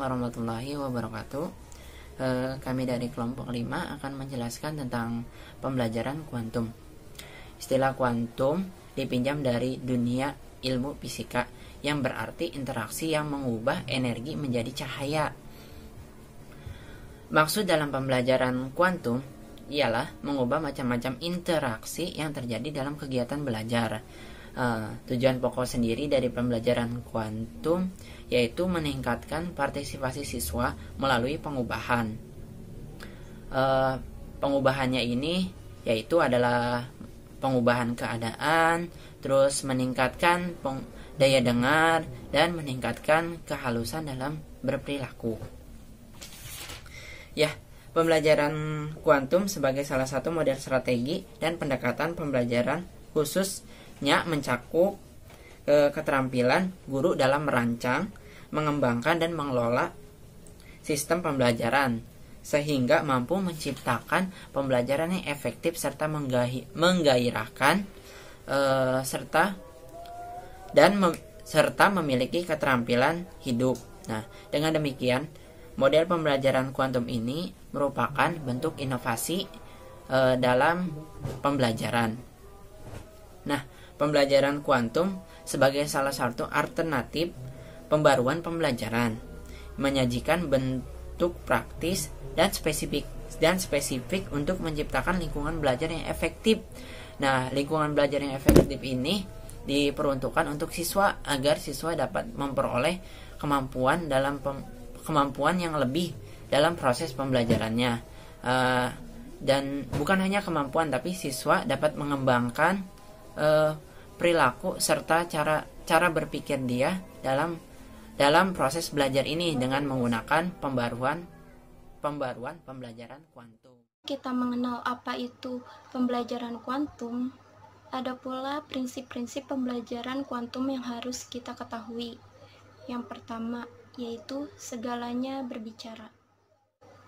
warahmatullahi wabarakatuh. Kami dari kelompok 5 akan menjelaskan tentang pembelajaran kuantum. Istilah kuantum dipinjam dari dunia ilmu fisika, yang berarti interaksi yang mengubah energi menjadi cahaya. Maksud dalam pembelajaran kuantum ialah mengubah macam-macam interaksi yang terjadi dalam kegiatan belajar. Tujuan pokok sendiri dari pembelajaran kuantum yaitu meningkatkan partisipasi siswa melalui pengubahan. Pengubahannya ini yaitu adalah pengubahan keadaan, terus meningkatkan daya dengar, dan meningkatkan kehalusan dalam berperilaku. Pembelajaran kuantum sebagai salah satu model strategi dan pendekatan pembelajaran khususnya mencakup keterampilan guru dalam merancang, mengembangkan, dan mengelola sistem pembelajaran sehingga mampu menciptakan pembelajaran yang efektif serta menggairahkan serta memiliki keterampilan hidup. Nah, dengan demikian model pembelajaran kuantum ini merupakan bentuk inovasi dalam pembelajaran. Nah, pembelajaran kuantum sebagai salah satu alternatif pembaruan pembelajaran menyajikan bentuk praktis dan spesifik untuk menciptakan lingkungan belajar yang efektif. Nah, lingkungan belajar yang efektif ini diperuntukkan untuk siswa agar siswa dapat memperoleh kemampuan yang lebih dalam proses pembelajarannya, dan bukan hanya kemampuan, tapi siswa dapat mengembangkan perilaku serta cara berpikir dia dalam proses belajar ini dengan menggunakan pembaruan pembelajaran kuantum. Kita mengenal apa itu pembelajaran kuantum, ada pula prinsip-prinsip pembelajaran kuantum yang harus kita ketahui. Yang pertama yaitu segalanya berbicara.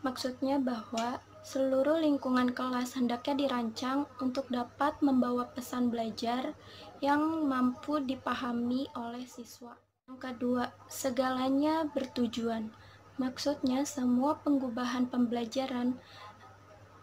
Maksudnya bahwa seluruh lingkungan kelas hendaknya dirancang untuk dapat membawa pesan belajar yang mampu dipahami oleh siswa. Yang kedua, segalanya bertujuan. Maksudnya semua pengubahan pembelajaran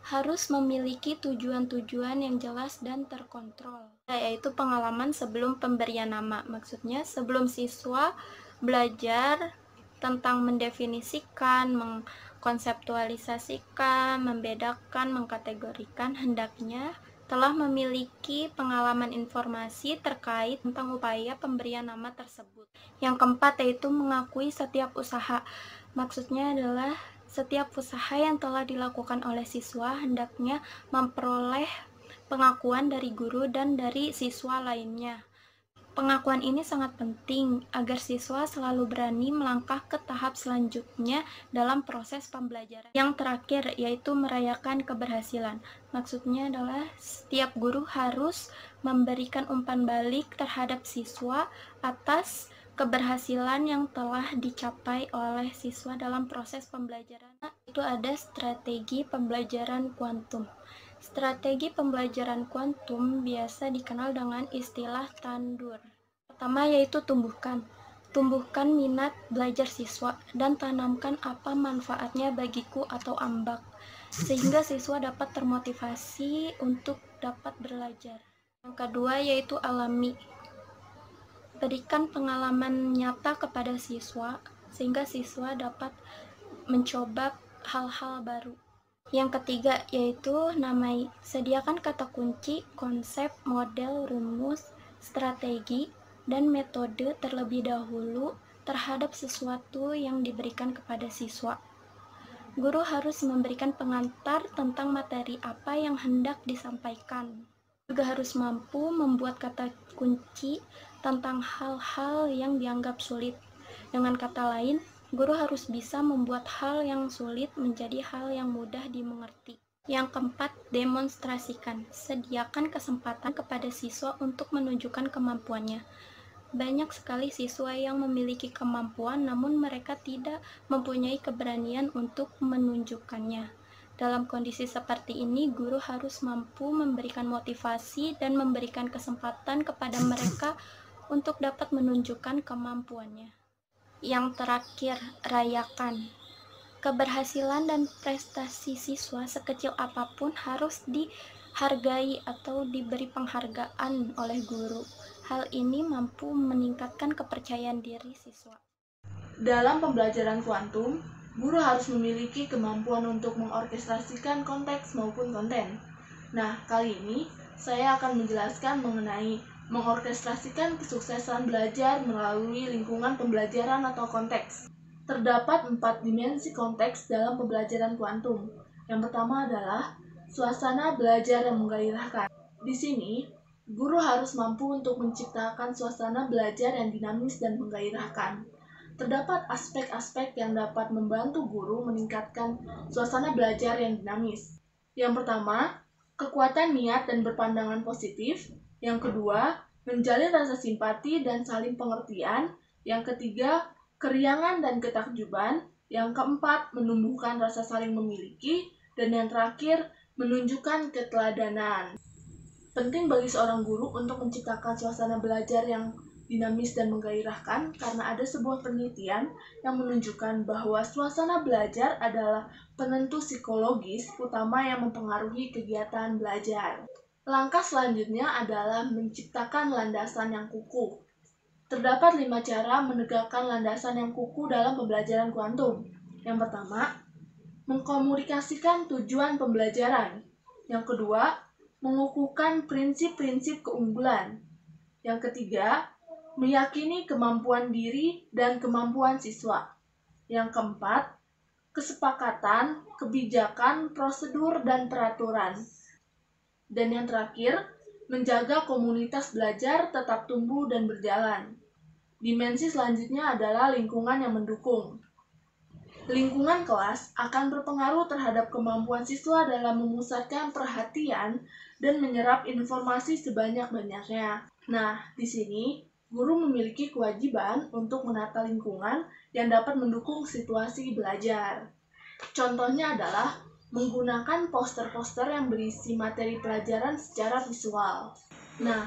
harus memiliki tujuan-tujuan yang jelas dan terkontrol, yaitu pengalaman sebelum pemberian nama. Maksudnya sebelum siswa belajar tentang mendefinisikan, mengkonseptualisasikan, membedakan, mengkategorikan, hendaknya telah memiliki pengalaman informasi terkait tentang upaya pemberian nama tersebut. Yang keempat yaitu mengakui setiap usaha. Maksudnya adalah setiap usaha yang telah dilakukan oleh siswa hendaknya memperoleh pengakuan dari guru dan dari siswa lainnya. Pengakuan ini sangat penting agar siswa selalu berani melangkah ke tahap selanjutnya dalam proses pembelajaran. Yang terakhir yaitu merayakan keberhasilan. Maksudnya adalah setiap guru harus memberikan umpan balik terhadap siswa atas keberhasilan yang telah dicapai oleh siswa dalam proses pembelajaran. Itu ada strategi pembelajaran kuantum. Strategi pembelajaran kuantum biasa dikenal dengan istilah tandur. Pertama yaitu tumbuhkan minat belajar siswa dan tanamkan apa manfaatnya bagiku atau ambak, sehingga siswa dapat termotivasi untuk dapat belajar. Yang kedua yaitu alami. Berikan pengalaman nyata kepada siswa sehingga siswa dapat mencoba hal-hal baru. Yang ketiga yaitu namai. Sediakan kata kunci, konsep, model, rumus, strategi, dan metode terlebih dahulu terhadap sesuatu yang diberikan kepada siswa. Guru harus memberikan pengantar tentang materi apa yang hendak disampaikan. Juga harus mampu membuat kata kunci tentang hal-hal yang dianggap sulit. Dengan kata lain, guru harus bisa membuat hal yang sulit menjadi hal yang mudah dimengerti. Yang keempat, demonstrasikan. Sediakan kesempatan kepada siswa untuk menunjukkan kemampuannya. Banyak sekali siswa yang memiliki kemampuan namun mereka tidak mempunyai keberanian untuk menunjukkannya. Dalam kondisi seperti ini, guru harus mampu memberikan motivasi dan memberikan kesempatan kepada mereka untuk dapat menunjukkan kemampuannya. Yang terakhir, rayakan. Keberhasilan dan prestasi siswa sekecil apapun harus dihargai atau diberi penghargaan oleh guru. Hal ini mampu meningkatkan kepercayaan diri siswa. Dalam pembelajaran kuantum, guru harus memiliki kemampuan untuk mengorkestrasikan konteks maupun konten. Nah, kali ini saya akan menjelaskan mengenai mengorkestrasikan kesuksesan belajar melalui lingkungan pembelajaran atau konteks. Terdapat 4 dimensi konteks dalam pembelajaran kuantum. Yang pertama adalah suasana belajar yang menggairahkan. Di sini, guru harus mampu untuk menciptakan suasana belajar yang dinamis dan menggairahkan. Terdapat aspek-aspek yang dapat membantu guru meningkatkan suasana belajar yang dinamis. Yang pertama, kekuatan niat dan berpandangan positif. Yang kedua, menjalin rasa simpati dan saling pengertian. Yang ketiga, keriangan dan ketakjuban. Yang keempat, menumbuhkan rasa saling memiliki. Dan yang terakhir, menunjukkan keteladanan. Penting bagi seorang guru untuk menciptakan suasana belajar yang dinamis dan menggairahkan karena ada sebuah penelitian yang menunjukkan bahwa suasana belajar adalah penentu psikologis utama yang mempengaruhi kegiatan belajar. Langkah selanjutnya adalah menciptakan landasan yang kukuh. Terdapat 5 cara menegakkan landasan yang kukuh dalam pembelajaran kuantum. Yang pertama, mengkomunikasikan tujuan pembelajaran. Yang kedua, mengukuhkan prinsip-prinsip keunggulan. Yang ketiga, meyakini kemampuan diri dan kemampuan siswa. Yang keempat, kesepakatan, kebijakan, prosedur, dan peraturan. Dan yang terakhir, menjaga komunitas belajar tetap tumbuh dan berjalan. Dimensi selanjutnya adalah lingkungan yang mendukung. Lingkungan kelas akan berpengaruh terhadap kemampuan siswa dalam memusatkan perhatian dan menyerap informasi sebanyak-banyaknya. Nah, di sini guru memiliki kewajiban untuk menata lingkungan yang dapat mendukung situasi belajar. Contohnya adalah menggunakan poster-poster yang berisi materi pelajaran secara visual. Nah,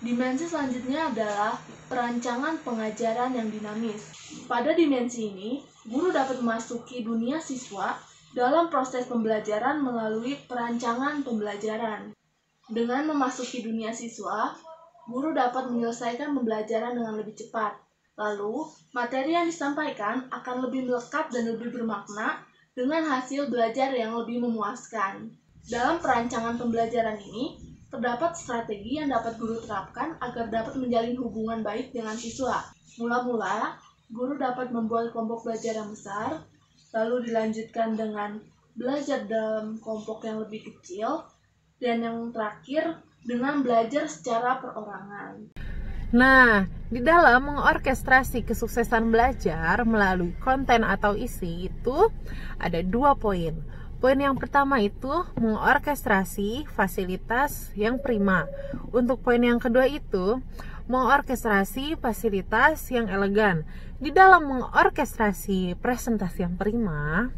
dimensi selanjutnya adalah perancangan pengajaran yang dinamis. Pada dimensi ini, guru dapat memasuki dunia siswa dalam proses pembelajaran melalui perancangan pembelajaran. Dengan memasuki dunia siswa, guru dapat menyelesaikan pembelajaran dengan lebih cepat. Lalu, materi yang disampaikan akan lebih melekat dan lebih bermakna dengan hasil belajar yang lebih memuaskan. Dalam perancangan pembelajaran ini, terdapat strategi yang dapat guru terapkan agar dapat menjalin hubungan baik dengan siswa. Mula-mula, guru dapat membuat kelompok belajar yang besar, lalu dilanjutkan dengan belajar dalam kelompok yang lebih kecil, dan yang terakhir dengan belajar secara perorangan. Nah, di dalam mengorkestrasi kesuksesan belajar melalui konten atau isi itu ada 2 poin. Poin yang pertama itu mengorkestrasi fasilitas yang prima. Untuk poin yang kedua itu mengorkestrasi fasilitas yang elegan. Di dalam mengorkestrasi presentasi yang prima,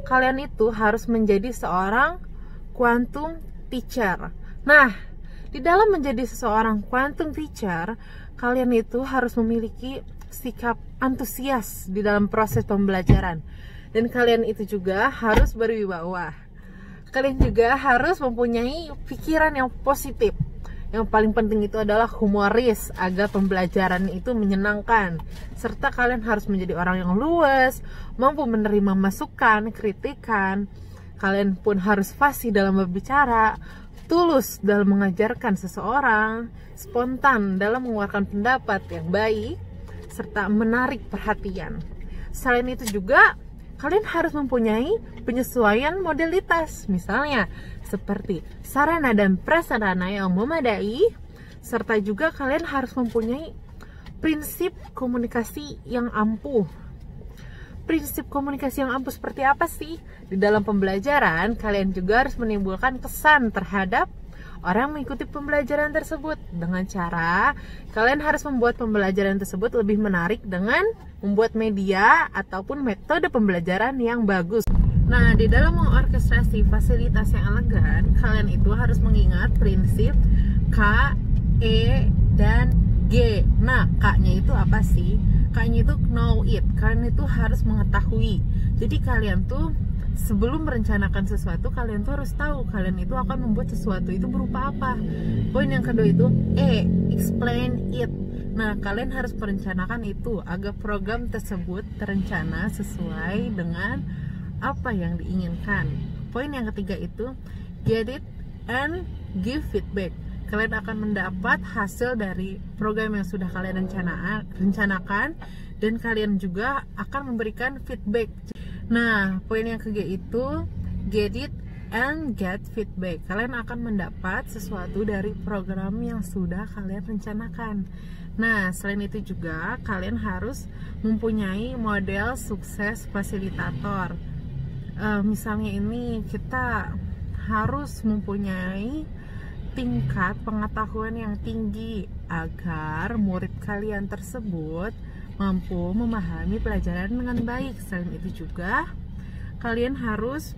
kalian itu harus menjadi seorang quantum teacher. Nah, di dalam menjadi seseorang quantum teacher, kalian itu harus memiliki sikap antusias di dalam proses pembelajaran. Dan kalian itu juga harus berwibawa. Kalian juga harus mempunyai pikiran yang positif. Yang paling penting itu adalah humoris agar pembelajaran itu menyenangkan. Serta kalian harus menjadi orang yang luas, mampu menerima masukan, kritikan. Kalian pun harus fasih dalam berbicara, tulus dalam mengajarkan seseorang, spontan dalam mengeluarkan pendapat yang baik, serta menarik perhatian. Selain itu juga, kalian harus mempunyai penyesuaian modalitas, misalnya seperti sarana dan prasarana yang memadai, serta juga kalian harus mempunyai prinsip komunikasi yang ampuh. Prinsip komunikasi yang ampuh seperti apa sih? Di dalam pembelajaran, kalian juga harus menimbulkan kesan terhadap orang mengikuti pembelajaran tersebut. Dengan cara, kalian harus membuat pembelajaran tersebut lebih menarik dengan membuat media ataupun metode pembelajaran yang bagus. Nah, di dalam mengorkestrasi fasilitas yang elegan, kalian itu harus mengingat prinsip K, E, dan G. Nah, K-nya itu apa sih? K-nya itu know it. Kalian itu harus mengetahui. Jadi kalian tuh sebelum merencanakan sesuatu, kalian tuh harus tahu kalian itu akan membuat sesuatu itu berupa apa. Poin yang kedua itu explain it. Nah, kalian harus merencanakan itu agar program tersebut terencana sesuai dengan apa yang diinginkan. Poin yang ketiga itu get it and give feedback. Kalian akan mendapat hasil dari program yang sudah kalian rencanakan, dan kalian juga akan memberikan feedback. Nah, poin yang ketiga itu get it and get feedback. Kalian akan mendapat sesuatu dari program yang sudah kalian rencanakan. Nah, selain itu juga kalian harus mempunyai model sukses fasilitator. Misalnya ini kita harus mempunyai tingkat pengetahuan yang tinggi agar murid kalian tersebut mampu memahami pelajaran dengan baik. Selain itu juga kalian harus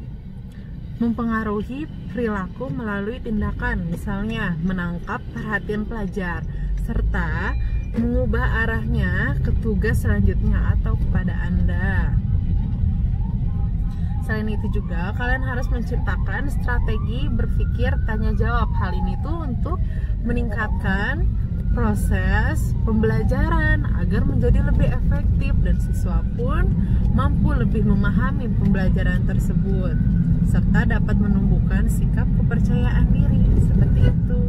mempengaruhi perilaku melalui tindakan, misalnya menangkap perhatian pelajar serta mengubah arahnya ke tugas selanjutnya atau kepada Anda. Selain itu juga kalian harus menciptakan strategi berpikir tanya jawab. Hal ini tuh untuk meningkatkan proses pembelajaran agar menjadi lebih efektif dan siswa pun mampu lebih memahami pembelajaran tersebut serta dapat menumbuhkan sikap kepercayaan diri. Seperti itu.